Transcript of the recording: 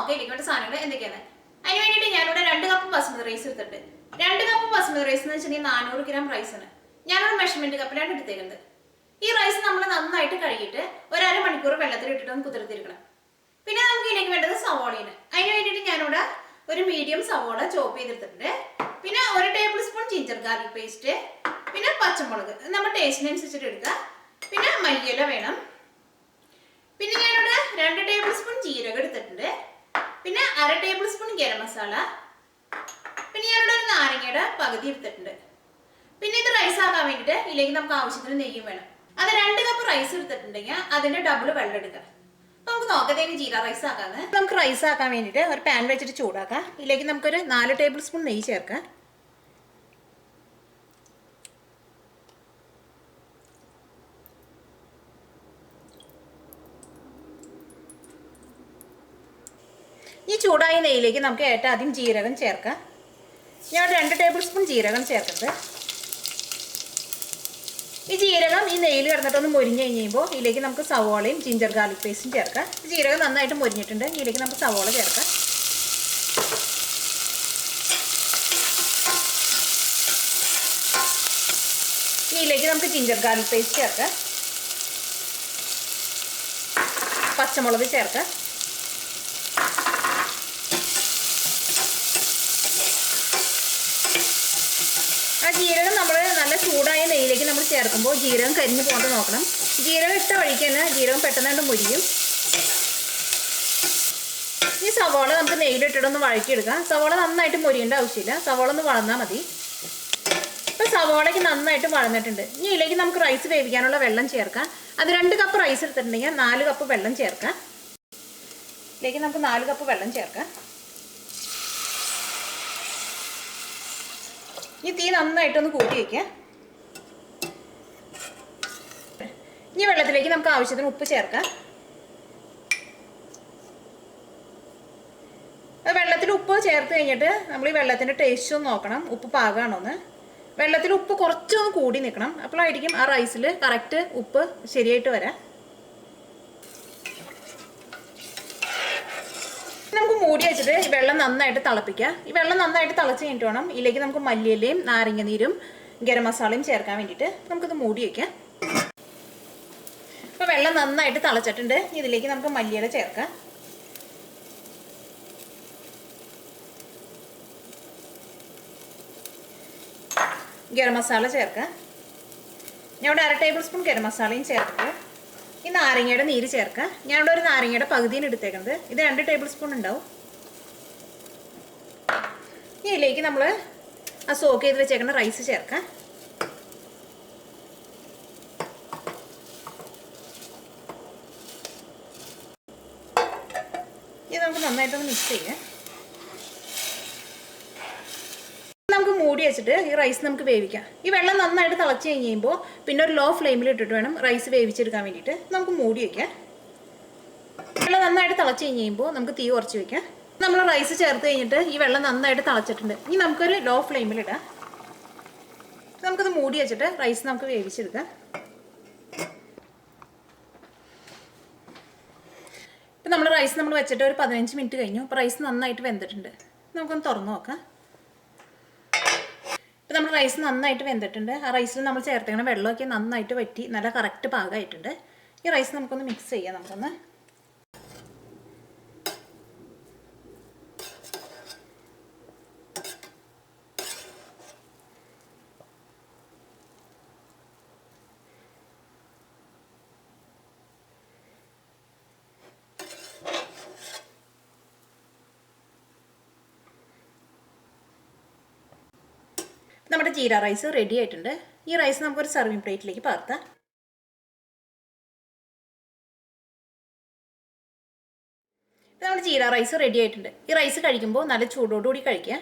നോക്കാം ഇതിലേക്ക് വേണ്ട സാധനങ്ങൾ എന്തൊക്കെയാണ്. അതിന് വേണ്ടിയിട്ട് ഞാനിവിടെ 2 കപ്പ് ബസ്മതി റൈസ് എടുത്തിട്ട് 2 കപ്പ് ബസ്മതി റൈസ് എന്ന് വെച്ചിട്ടുണ്ടെങ്കിൽ 400 ഗ്രാം റൈസാണ് ഞാനൊരു മെഷർമെന്റ് കപ്പിലാണ് എടുത്തേക്കുന്നത്. ഈ റൈസ് നമ്മൾ നന്നായിട്ട് കഴുകിയിട്ട് ഒരു അരമണിക്കൂർ വെള്ളത്തിൽ ഇട്ടിട്ട് ഒന്ന് കുതിർത്തിരിക്കണം. പിന്നെ നമുക്ക് ഇതിലേക്ക് വേണ്ടത് സവോളയാണ്. അതിന് വേണ്ടിയിട്ട് ഞാനിവിടെ ഒരു മീഡിയം സവോള ചോപ്പ് ചെയ്തെടുത്തിട്ടുണ്ട്. പിന്നെ 1 table spoon ginger garlic paste, പിന്നെ പച്ചമുളക് നമ്മുടെ ടേസ്റ്റിനനുസരിച്ചിട്ട് എടുക്കുക. പിന്നെ മല്ലിയില വേണം. പിന്നെ ഞാനിവിടെ 2 ടേബിൾ സ്പൂൺ ജീരകം എടുത്തിട്ടുണ്ട്. പിന്നെ 1/2 ടേബിൾ സ്പൂൺ ഗരം മസാല. പിന്നെ ഞാനിവിടെ ഒരു നാരങ്ങയുടെ പകുതി എടുത്തിട്ടുണ്ട്. പിന്നെ ഇത് റൈസ് ആക്കാൻ വേണ്ടിയിട്ട് ഇതിലേക്ക് നമുക്ക് ആവശ്യത്തിന് നെയ്യും വേണം. അത് 2 കപ്പ് റൈസ് എടുത്തിട്ടുണ്ടെങ്കിൽ അതിന്റെ ഡബിൾ വെള്ളം എടുക്കുക. അപ്പൊ നമുക്ക് നോക്കത്തേക്ക് ജീര റൈസ് ആക്കാന്ന്. നമുക്ക് റൈസ് ആക്കാൻ വേണ്ടിയിട്ട് ഒരു പാൻ വെച്ചിട്ട് ചൂടാക്കാം. ഇതിലേക്ക് നമുക്കൊരു 4 ടേബിൾ സ്പൂൺ നെയ്യ് ചേർക്കാം. ഈ ചൂടായ നെയ്യിലേക്ക് നമുക്ക് ഏറ്റവും ആദ്യം ജീരകം ചേർക്കാം. ഞാൻ 2 ടേബിൾ സ്പൂൺ ജീരകം ചേർക്കുന്നത്. ഈ ജീരകം ഈ നെയ്യിൽ കിടന്നിട്ടൊന്ന് മൊരിഞ്ഞ് കഴിയുമ്പോൾ ഇതിലേക്ക് നമുക്ക് സവോളയും ജിഞ്ചർ ഗാർലിക് പേസ്റ്റും ചേർക്കാം. ജീരകം നന്നായിട്ട് മൊരിഞ്ഞിട്ടുണ്ട്. ഇതിലേക്ക് നമുക്ക് സവോള ചേർക്കാം. ഇതിലേക്ക് നമുക്ക് ജിഞ്ചർ ഗാർലിക് പേസ്റ്റ് ചേർക്കാം. പച്ചമുളക് ചേർക്കാം. ആ ജീരകം നമ്മൾ നല്ല ചൂടായ നെയ്യിലേക്ക് നമ്മൾ ചേർക്കുമ്പോൾ ജീരകം കരിഞ്ഞു പോകാതെ നോക്കണം. ജീരകം ഇട്ട വഴിക്ക് തന്നെ ജീരകം പെട്ടെന്ന് മുരിയും. ഈ സവോള നമുക്ക് നെയ്യിലിട്ടിട്ടൊന്ന് വഴറ്റിയെടുക്കാം. സവോള നന്നായിട്ട് മൊരിയേണ്ട ആവശ്യമില്ല, സവോള ഒന്ന് വളർന്നാൽ മതി. ഇപ്പം സവോളയ്ക്ക് നന്നായിട്ട് വളർന്നിട്ടുണ്ട്. ഇനി ഇതിലേക്ക് നമുക്ക് റൈസ് വേവിക്കാനുള്ള വെള്ളം ചേർക്കാം. അത് 2 കപ്പ് റൈസ് എടുത്തിട്ടുണ്ടെങ്കിൽ 4 കപ്പ് വെള്ളം ചേർക്കാം. ഇതിലേക്ക് നമുക്ക് 4 കപ്പ് വെള്ളം ചേർക്കാം. ഈ തീ നന്നായിട്ടൊന്ന് കൂട്ടി വയ്ക്കുക. ഇനി വെള്ളത്തിലേക്ക് നമുക്ക് ആവശ്യത്തിന് ഉപ്പ് ചേർക്കാം. വെള്ളത്തിൽ ഉപ്പ് ചേർത്ത് കഴിഞ്ഞിട്ട് നമ്മൾ ഈ വെള്ളത്തിൻ്റെ ടേസ്റ്റ് ഒന്ന് നോക്കണം, ഉപ്പ് പാകമാണോന്ന്. വെള്ളത്തിൽ ഉപ്പ് കുറച്ചൊന്ന് കൂടി നിൽക്കണം. അപ്പോഴായിരിക്കും ആ റൈസിൽ കറക്റ്റ് ഉപ്പ് ശരിയായിട്ട് വരാം. നമുക്ക് മൂടി വെച്ചിട്ട് ഈ വെള്ളം നന്നായിട്ട് തിളപ്പിക്കുക. ഈ വെള്ളം നന്നായിട്ട് തിളച്ച് കഴിഞ്ഞിട്ട് വേണം ഇതിലേക്ക് നമുക്ക് മല്ലിയിലയും നാരങ്ങ നീരും ഗരം മസാലയും ചേർക്കാൻ വേണ്ടിയിട്ട് നമുക്കിത് മൂടി വയ്ക്കാം. അപ്പോൾ വെള്ളം നന്നായിട്ട് തിളച്ചിട്ടുണ്ട്. ഇതിലേക്ക് നമുക്ക് മല്ലിയില ചേർക്കാം. ഗരം മസാല ചേർക്കാം. ഞാൻ ഇവിടെ 1/2 ടേബിൾ സ്പൂൺ ഗരം മസാലയും ചേർക്കുക. ഈ നാരങ്ങയുടെ നീര് ചേർക്കുക. ഞാനിവിടെ ഒരു നാരങ്ങയുടെ പകുതിയാണ് എടുത്തേക്കുന്നത്. ഇത് 2 ടേബിൾ സ്പൂൺ ഉണ്ടാവും. ഇതിലേക്ക് നമ്മൾ ആ സോക്ക് ചെയ്ത് വെച്ചേക്കുന്ന റൈസ് ചേർക്കാം. ഇത് നമുക്ക് നന്നായിട്ടൊന്ന് മിക്സ് ചെയ്യാം. നമുക്ക് മൂടി വെച്ചിട്ട് ഈ റൈസ് നമുക്ക് വേവിക്കാം. ഈ വെള്ളം നന്നായിട്ട് തിളച്ച് കഴിയുമ്പോൾ പിന്നെ ഒരു ലോ ഫ്ലെയിമിൽ ഇട്ടിട്ട് വേണം റൈസ് വേവിച്ചെടുക്കാൻ വേണ്ടിയിട്ട്. നമുക്ക് മൂടി വയ്ക്കാം. വെള്ളം നന്നായിട്ട് തിളച്ച് കഴിയുമ്പോൾ നമുക്ക് തീ കുറച്ച് വയ്ക്കാം. നമ്മൾ റൈസ് ചേർത്ത് കഴിഞ്ഞിട്ട് ഈ വെള്ളം നന്നായിട്ട് തിളച്ചിട്ടുണ്ട്. ഇനി നമുക്കൊരു ലോ ഫ്ലെയിമിൽ ഇടാം. നമുക്കത് മൂടി വെച്ചിട്ട് റൈസ് നമുക്ക് വേവിച്ചെടുക്കാം. ഇപ്പം നമ്മൾ റൈസ് നമ്മൾ വെച്ചിട്ട് ഒരു 15 മിനിറ്റ് കഴിഞ്ഞു. അപ്പോൾ റൈസ് നന്നായിട്ട് വെന്തിട്ടുണ്ട്. നമുക്കൊന്ന് തുറന്നു നോക്കാം. ഇപ്പം നമ്മൾ റൈസ് നന്നായിട്ട് വെന്തിട്ടുണ്ട്. ആ റൈസിൽ നമ്മൾ ചേർത്തേക്കുന്ന വെള്ളമൊക്കെ നന്നായിട്ട് വറ്റി നല്ല കറക്റ്റ് പാകമായിട്ടുണ്ട്. ഈ റൈസ് നമുക്കൊന്ന് മിക്സ് ചെയ്യാം. നമുക്കൊന്ന് നമ്മുടെ ജീര റൈസ് റെഡി ആയിട്ടുണ്ട്. ഈ റൈസ് നമുക്കൊരു സർവിങ് പ്ലേറ്റിലേക്ക് പകർത്താം. നമ്മുടെ ജീര റൈസ് റെഡി ആയിട്ടുണ്ട്. ഈ റൈസ് കഴിക്കുമ്പോൾ നല്ല ചൂടോടുകൂടി കഴിക്കുക.